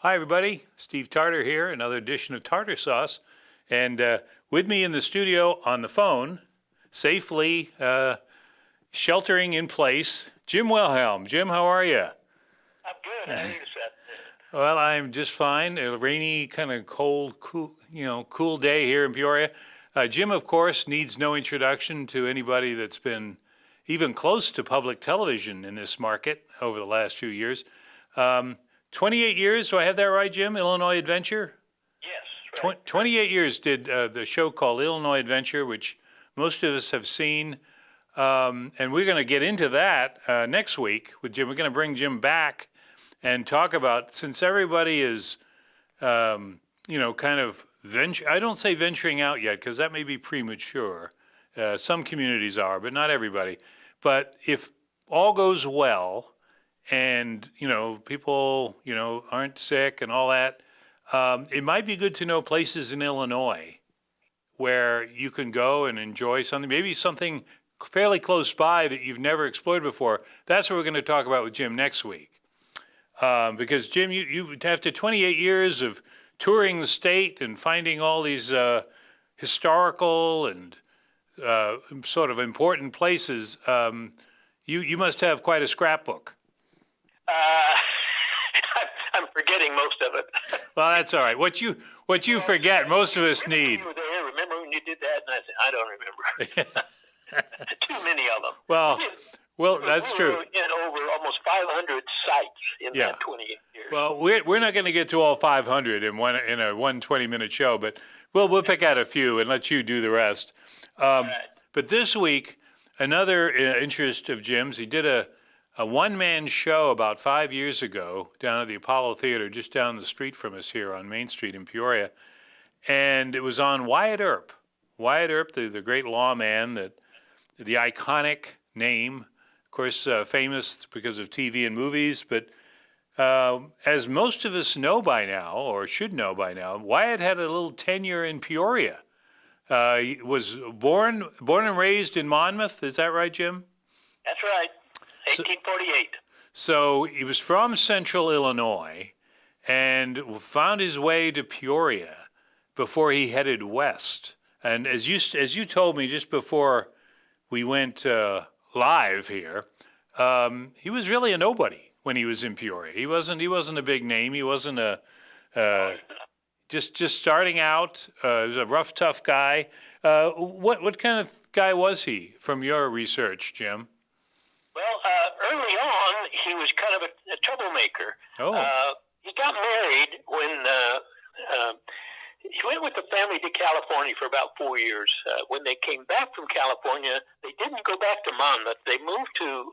Hi, everybody. Steve Tarter here, another edition of Tarter Sauce. And with me in the studio on the phone, safely sheltering in place, Jim Wilhelm. Jim, how are you? I'm good. How are you this afternoon? Well, I'm just fine. A rainy, kind of cold, cool day here in Peoria. Jim, of course, needs no introduction to anybody that's been even close to public television in this market over the last few years. 28 years, do I have that right, Jim? Illinois Adventure? Yes, right. 28 years did the show called Illinois Adventure, which most of us have seen. And we're going to get into that next week with Jim. We're going to bring Jim back and talk about, since everybody is, kind of I don't say venturing out yet, because that may be premature. Some communities are, but not everybody. But if all goes well, and, people, aren't sick and all that, it might be good to know places in Illinois where you can go and enjoy something, maybe something fairly close by that you've never explored before. That's what we're going to talk about with Jim next week. Because, Jim, you after 28 years of touring the state and finding all these historical and sort of important places, you must have quite a scrapbook. I'm forgetting most of it. Well, that's all right. What you forget, most of us need. You were there. Remember when you did that? And I said, I don't remember. Too many of them. Well, that's true. We were in over almost 500 sites in that 28 years. Well, we're not going to get to all 500 in a 120-minute show, but we'll pick out a few and let you do the rest. Right. But this week, another interest of Jim's, he did a one-man show about 5 years ago down at the Apollo Theater, just down the street from us here on Main Street in Peoria. And it was on Wyatt Earp. Wyatt Earp, the great lawman, the iconic name, of course, famous because of TV and movies. But as most of us know by now, or should know by now, Wyatt had a little tenure in Peoria. He was born and raised in Monmouth. Is that right, Jim? That's right. 1848. So he was from central Illinois and found his way to Peoria before he headed west. And as you told me just before we went live here, he was really a nobody when he was in Peoria. He wasn't a big name. He wasn't just starting out. He was a rough, tough guy. What kind of guy was he from your research, Jim? Well, early on, he was kind of a troublemaker. Oh. He got married when he went with the family to California for about 4 years. When they came back from California, they didn't go back to Monmouth. They moved to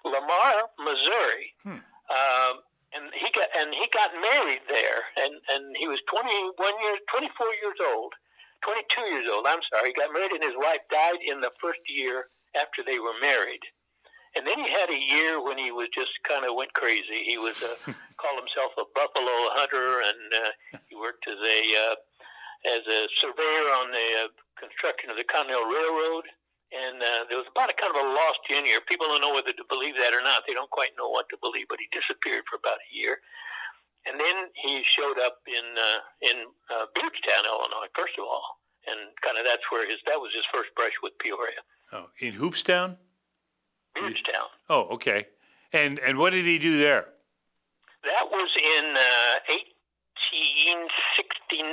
Lamar, Missouri. And he got married there, and he was 24 years old. 22 years old, I'm sorry. He got married, and his wife died in the first year after they were married. And then he had a year when he was just kind of went crazy. He was called himself a buffalo hunter, and he worked as a surveyor on the construction of the Continental Railroad. And there was about a kind of a lost junior. People don't know whether to believe that or not. They don't quite know what to believe, but he disappeared for about a year. And then he showed up in Beardstown, Illinois, first of all, and kind of that was his first brush with Peoria. Oh, in Hoopstown? Beardstown. Oh, okay. And what did he do there? That was in 1869,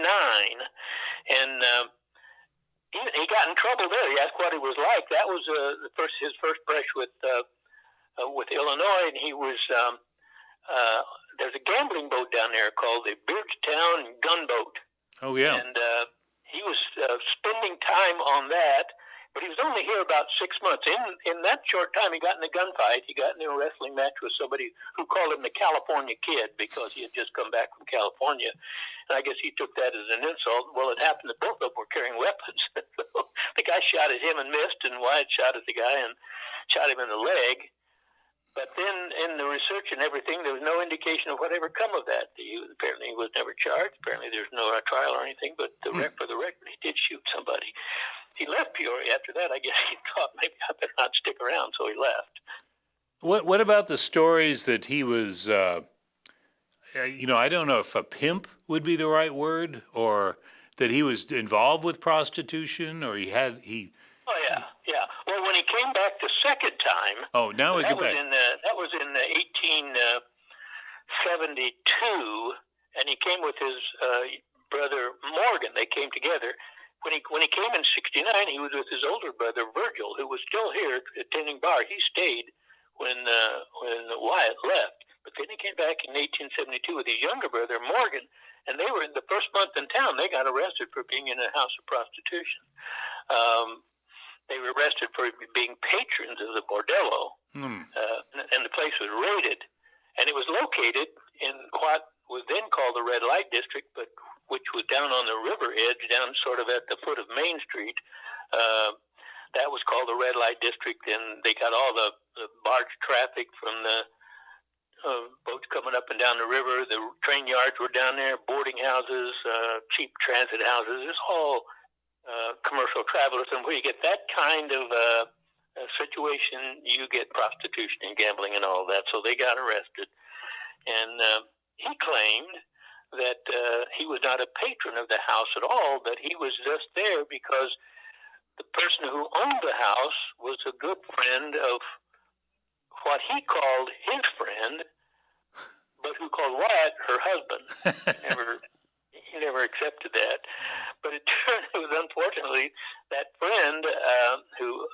and he got in trouble there. He asked what it was like. That was his first brush with Illinois, and he was there's a gambling boat down there called the Beardstown Gunboat. Oh yeah. And he was spending time on that. But he was only here about 6 months. In that short time, he got in a gunfight. He got in a wrestling match with somebody who called him the California Kid because he had just come back from California. And I guess he took that as an insult. Well, it happened that both of them were carrying weapons. So the guy shot at him and missed, and Wyatt shot at the guy and shot him in the leg. But then in the research and everything, there was no indication of whatever come of that. Apparently he was never charged. Apparently there's no trial or anything, but for the record, he did shoot somebody. He left Peoria after that. I guess he thought maybe I better not stick around, so he left. What about the stories that he was I don't know if a pimp would be the right word, or that he was involved with prostitution, or Oh yeah, yeah. Well, when he came back the second time, Oh, now we that get was back. that was in 1872, and he came with his brother Morgan. They came together. When he came in '69, he was with his older brother Virgil, who was still here attending bar. He stayed when Wyatt left, but then he came back in 1872 with his younger brother Morgan, and they were in the first month in town. They got arrested for being in a house of prostitution. They were arrested for being patrons of the bordello, and the place was raided, and it was located in what was then called the red light district, but which was down on the river edge, down sort of at the foot of Main Street. That was called the red light district, and they got all the barge traffic from the boats coming up and down the river. The train yards were down there, boarding houses, cheap transit houses. It's all commercial travelers, and where you get that kind of situation, you get prostitution and gambling and all that. So they got arrested, and he claimed that he was not a patron of the house at all, that he was just there because the person who owned the house was a good friend of what he called his friend, but who called Wyatt her husband. He never accepted that. But it turned out, unfortunately, that friend who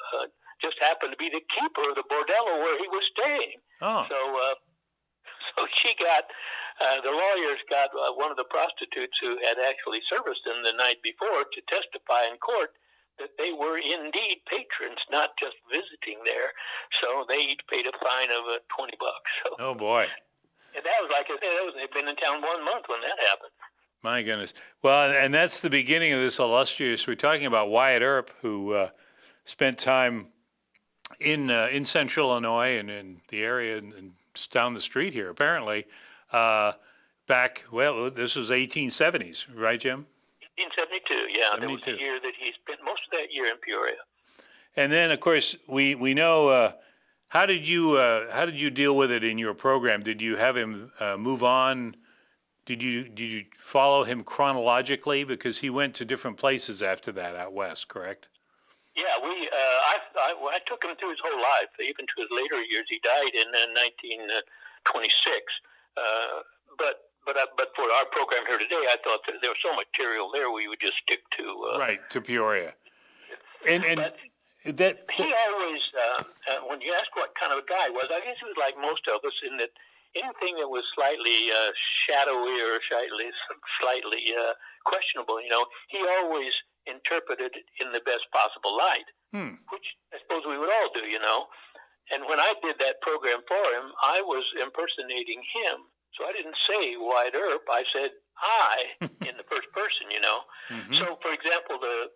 just happened to be the keeper of the bordello where he was staying. Oh. So she got, the lawyers got one of the prostitutes who had actually serviced them the night before to testify in court that they were indeed patrons, not just visiting there. So they each paid a fine of $20. So, Oh, boy. and that was, like I said, they'd been in town 1 month when that happened. My goodness. Well, and that's the beginning of this illustrious. We're talking about Wyatt Earp, who spent time in Central Illinois and in the area and just down the street here, apparently, back, well, this was 1870s, right, Jim? 1872, yeah. 72. There was a year that he spent most of that year in Peoria. And then, of course, we know, how did you deal with it in your program? Did you have him move on? Did you follow him chronologically, because he went to different places after that out west, correct? Yeah, I took him through his whole life, even to his later years. He died in 1926. But for our program here today, I thought that there was so much material there, we would just stick to right, to Peoria. And that he always, when you ask what kind of a guy he was, I guess he was like most of us in that anything that was slightly shadowy or slightly questionable, he always interpreted it in the best possible light, which I suppose we would all do, And when I did that program for him, I was impersonating him. So I didn't say Wyatt Earp, I said I in the first person, Mm-hmm. So, for example, the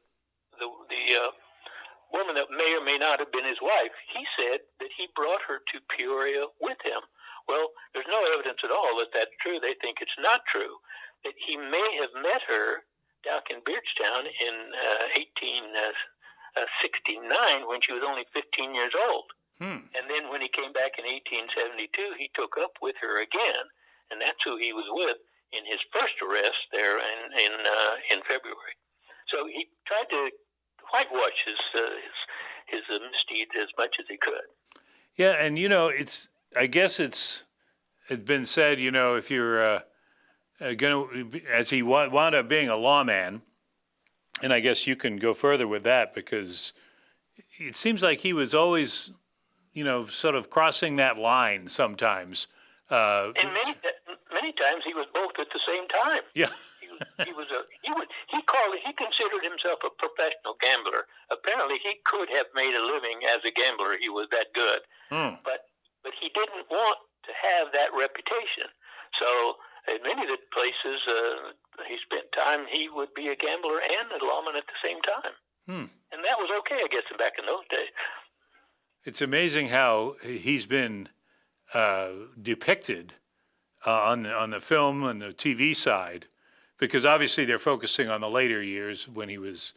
woman that may or may not have been his wife, he said that he brought her to Peoria with him. Well, there's no evidence at all that that's true. They think it's not true. That he may have met her down in Beardstown in 1869 when she was only 15 years old. And then when he came back in 1872, he took up with her again. And that's who he was with in his first arrest there in February. So he tried to whitewash his misdeeds as much as he could. Yeah, and I guess it's been said, if you're as he wound up being a lawman, and I guess you can go further with that, because it seems like he was always, sort of crossing that line sometimes. And many times he was both at the same time. Yeah. He considered himself a professional gambler. Apparently, he could have made a living as a gambler. He was that good. But he didn't want to have that reputation. So in many of the places he spent time, he would be a gambler and a lawman at the same time. And that was okay, I guess, back in those days. It's amazing how he's been depicted on the film and the TV side, because obviously they're focusing on the later years when he was,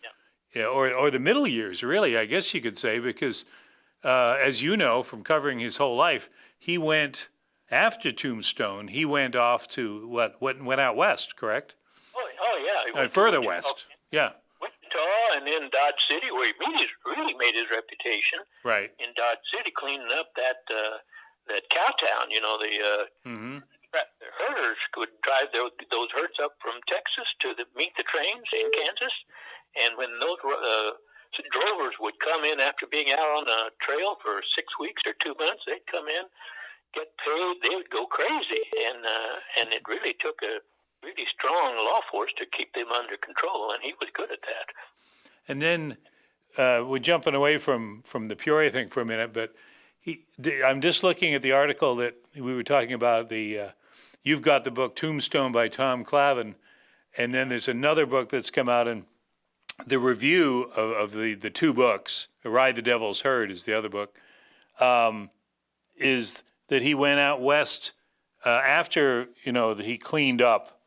or the middle years, really, I guess you could say, because as you know from covering his whole life, he went after Tombstone, he went off to went out west, correct? Oh yeah. He went Further to west. Yeah. Wichita, and then Dodge City, where he really made his reputation. Right. In Dodge City, cleaning up that cow town. You know, the herders could drive those herds up from Texas to meet the trains in Kansas, and when those drovers would come in after being out on the trail for 6 weeks or 2 months, they'd come in, get paid, they would go crazy, and it really took a really strong law force to keep them under control, and he was good at that. And then we're jumping away from the Peoria thing for a minute, but I'm just looking at the article that we were talking about. You've got the book Tombstone by Tom Clavin, and then there's another book that's come out, and the review of the two books, Ride the Devil's Herd is the other book, is that he went out west after, that he cleaned up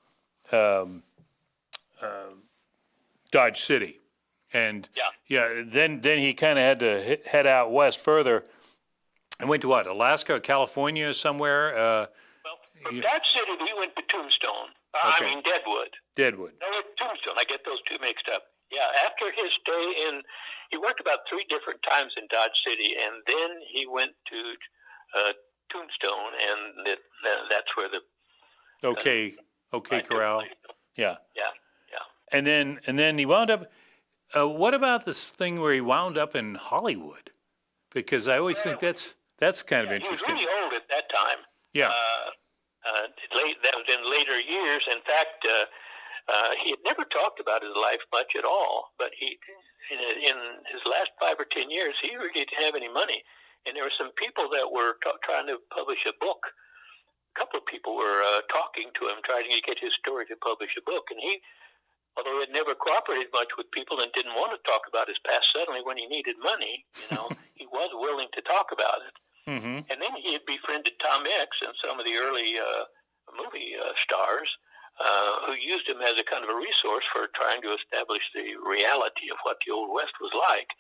Dodge City. And then he kind of had to head out west further and went to what, Alaska, California, somewhere? Well, from Dodge City, he went to Tombstone. Okay. I mean, Deadwood. Deadwood. No, Tombstone. I get those two mixed up. Yeah, after his stay he worked about 3 different times in Dodge City, and then he went to Tombstone, and that's where the Okay Corral. Yeah. Yeah. And then he wound up. What about this thing where he wound up in Hollywood? Because I always think that's kind of interesting. He was really old at that time. Yeah. That was in later years. In fact, he had never talked about his life much at all. But in his last 5 or 10 years, he really didn't have any money. And there were some people that were trying to publish a book. A couple of people were talking to him, trying to get his story to publish a book. And he, although he had never cooperated much with people and didn't want to talk about his past, suddenly when he needed money, he was willing to talk about it. Mm-hmm. And then he had befriended Tom X and some of the early movie stars who used him as a kind of a resource for trying to establish the reality of what the Old West was like.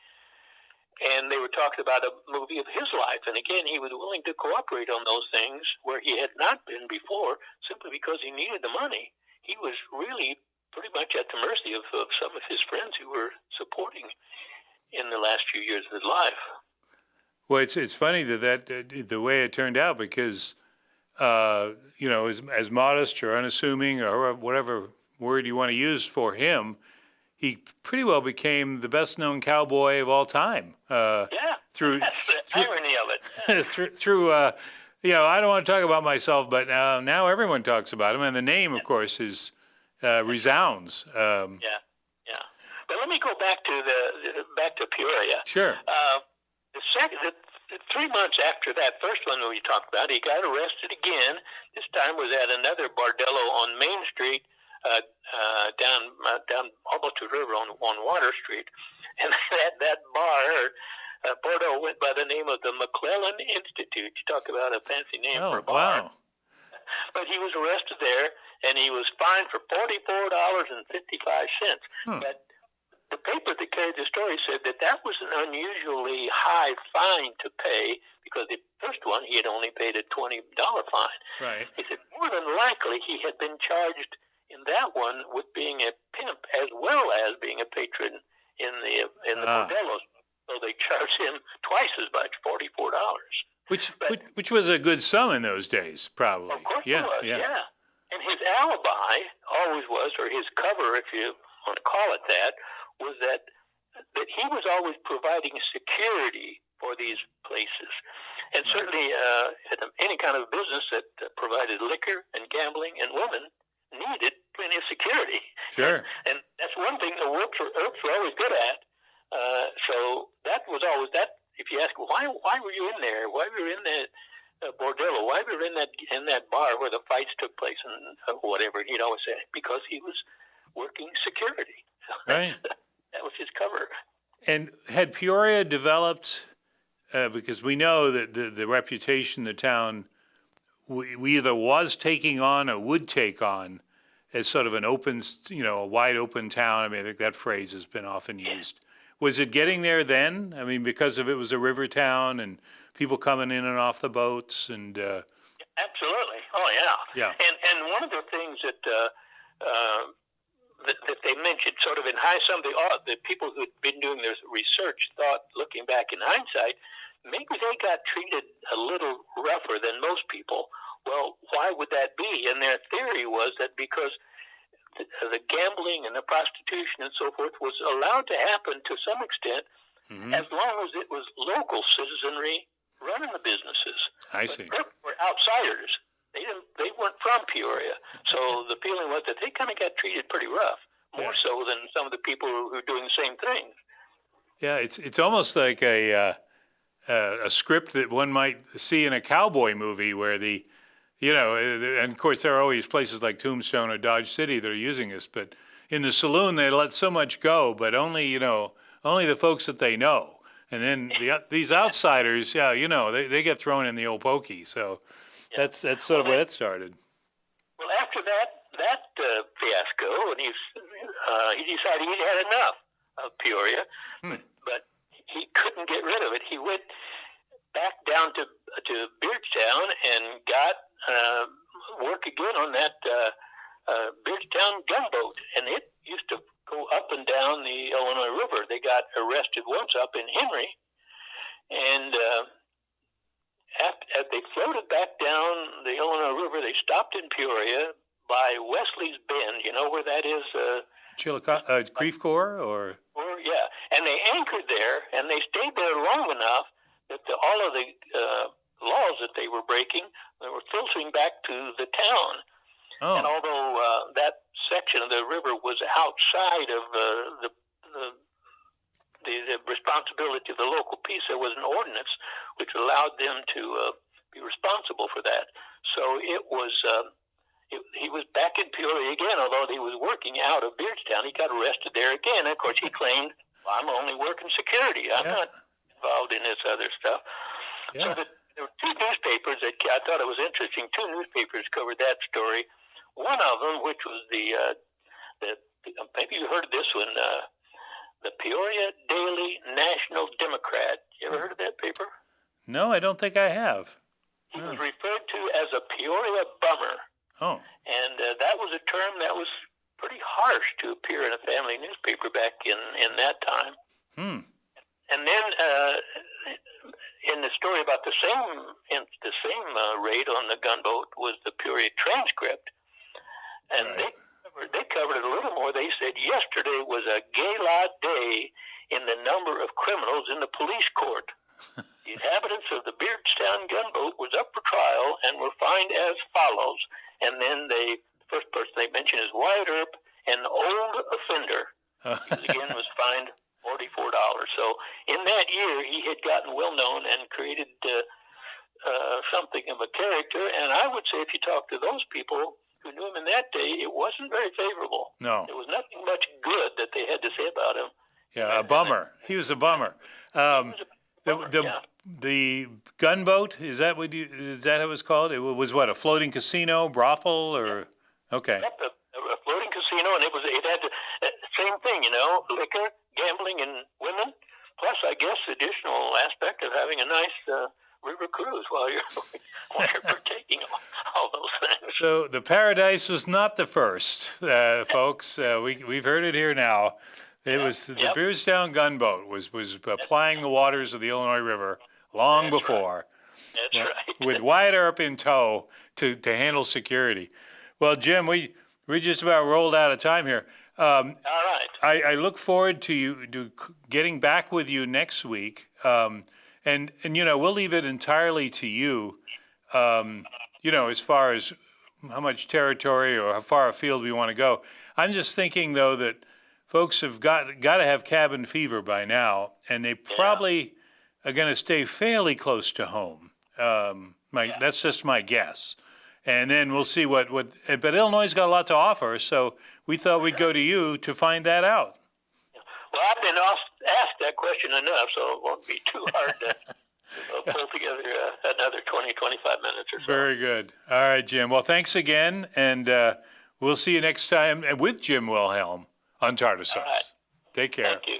And they were talking about a movie of his life. And again, he was willing to cooperate on those things where he had not been before simply because he needed the money. He was really pretty much at the mercy of some of his friends who were supporting in the last few years of his life. Well, it's funny that the way it turned out, because as modest or unassuming or whatever word you want to use for him, he pretty well became the best-known cowboy of all time. Through that's the irony of it. through I don't want to talk about myself, but now everyone talks about him, and the name, of course, is resounds. Yeah. But let me go back to Peoria. Sure. The 3 months after that first one we talked about, he got arrested again. This time was at another bordello on Main Street, down almost to the river on Water Street, and that bar. Bordeaux went by the name of the McClellan Institute. You talk about a fancy name for a bar. Wow. But he was arrested there, and he was fined for $44.55. But the paper that carried the story said that was an unusually high fine to pay, because the first one he had only paid a $20 fine. Right. He said more than likely he had been charged in that one with being a pimp as well as being a patron in the bordellos. So they charged him twice as much, $44. Which was a good sum in those days, probably. Of course it was, yeah. And his alibi always was, or his cover, if you want to call it that, was that he was always providing security for these places. And certainly any kind of business that provided liquor and gambling and women needed plenty of security. Sure. And that's one thing the Earps were always good at. So that was always that. If you ask, why were you in there? Why were you in that bordello? Why were you in that bar where the fights took place and whatever? He'd always say because he was working security. Right. That was his cover. And had Peoria developed, because we know that the reputation the town we either was taking on or would take on as sort of an open, a wide open town. I mean, I think that phrase has been often used. Was it getting there then? I mean, because it was a river town and people coming in and off the boats and. Absolutely. Oh, yeah. Yeah. And one of the things that that they mentioned, sort of in some of the people who'd been doing this research thought, looking back in hindsight, maybe they got treated a little rougher than most people. Well, why would that be? And their theory was that because the gambling and the prostitution and so forth was allowed to happen to some extent, as long as it was local citizenry running the businesses. I see. But they were outsiders. They weren't from Peoria, so the feeling was that they kind of got treated pretty rough, more so than some of the people who are doing the same things. Yeah, it's almost like a script that one might see in a cowboy movie where and of course there are always places like Tombstone or Dodge City that are using this, but in the saloon they let so much go, but only the folks that they know, and then these outsiders, they get thrown in the old pokey. So that's sort of where that started. Well, after that fiasco, and he decided he'd had enough of Peoria, but he couldn't get rid of it. He went back down to Beardstown and got work again on that Beardstown gunboat, and it used to go up and down the Illinois River. They got arrested once up in Henry, and as they floated back down the Illinois River, they stopped in Peoria by Wesley's Bend. You know where that is? Chillicothe, Grief Corps, or? Yeah, and they anchored there, and they stayed there long enough that all of the laws that they were breaking, they were filtering back to the town. Oh. And although that section of the river was outside of the responsibility of the local peace, there was an ordinance which allowed them to be responsible for that. So it was he was back in Peoria again, although he was working out of Beardstown. He got arrested there again. And of course, he claimed, well, I'm only working security. I'm not involved in this other stuff. Yeah. So there were two newspapers that I thought it was interesting. Two newspapers covered that story. One of them, which was the maybe you heard of this one, the Peoria Daily National Democrat. You ever heard of that paper? No, I don't think I have. He was referred to as a Peoria bummer. Oh. And that was a term that was pretty harsh to appear in a family newspaper back in that time. And then in the story about the same raid on the gunboat was the Peoria Transcript. And they covered it a little more. They said yesterday was a gala day in the number of criminals in the police court. The inhabitants of the Beardstown gunboat was up for trial and were fined as follows. And then the first person they mentioned is Wyatt Earp, an old offender. He again was fined $44. So in that year, he had gotten well known and created something of a character. And I would say if you talk to those people who knew him in that day, it wasn't very favorable. No. There was nothing much good that they had to say about him. Yeah, a bummer. He was a bummer. The gunboat, is that how it was called? It was what, a floating casino, brothel, or okay? Yep, a floating casino, and it had the same thing, liquor, gambling, and women. Plus, I guess, the additional aspect of having a nice river cruise while you're partaking of all those things. So the Paradise was not the first, folks. We've heard it here now. It was the Beardstown gunboat was applying the waters of the Illinois River long before. Right. That's right. With Wyatt Earp in tow to handle security. Well, Jim, we just about rolled out of time here. All right. I look forward to getting back with you next week. And we'll leave it entirely to you, as far as how much territory or how far afield we want to go. I'm just thinking, though, that folks have got to have cabin fever by now, and they probably are going to stay fairly close to home. That's just my guess. And then we'll see but Illinois has got a lot to offer, so we thought we'd go to you to find that out. Well, I've been asked that question enough, so it won't be too hard to pull together another 20, 25 minutes or so. Very good. All right, Jim. Well, thanks again, and we'll see you next time with Jim Wilhelm on Tarter Source. Right. Take care. Thank you.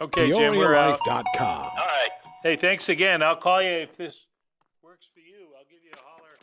Okay, Jim, we're out. PeoriaLife.com. All right. Hey, thanks again. I'll call you if this works for you. I'll give you a holler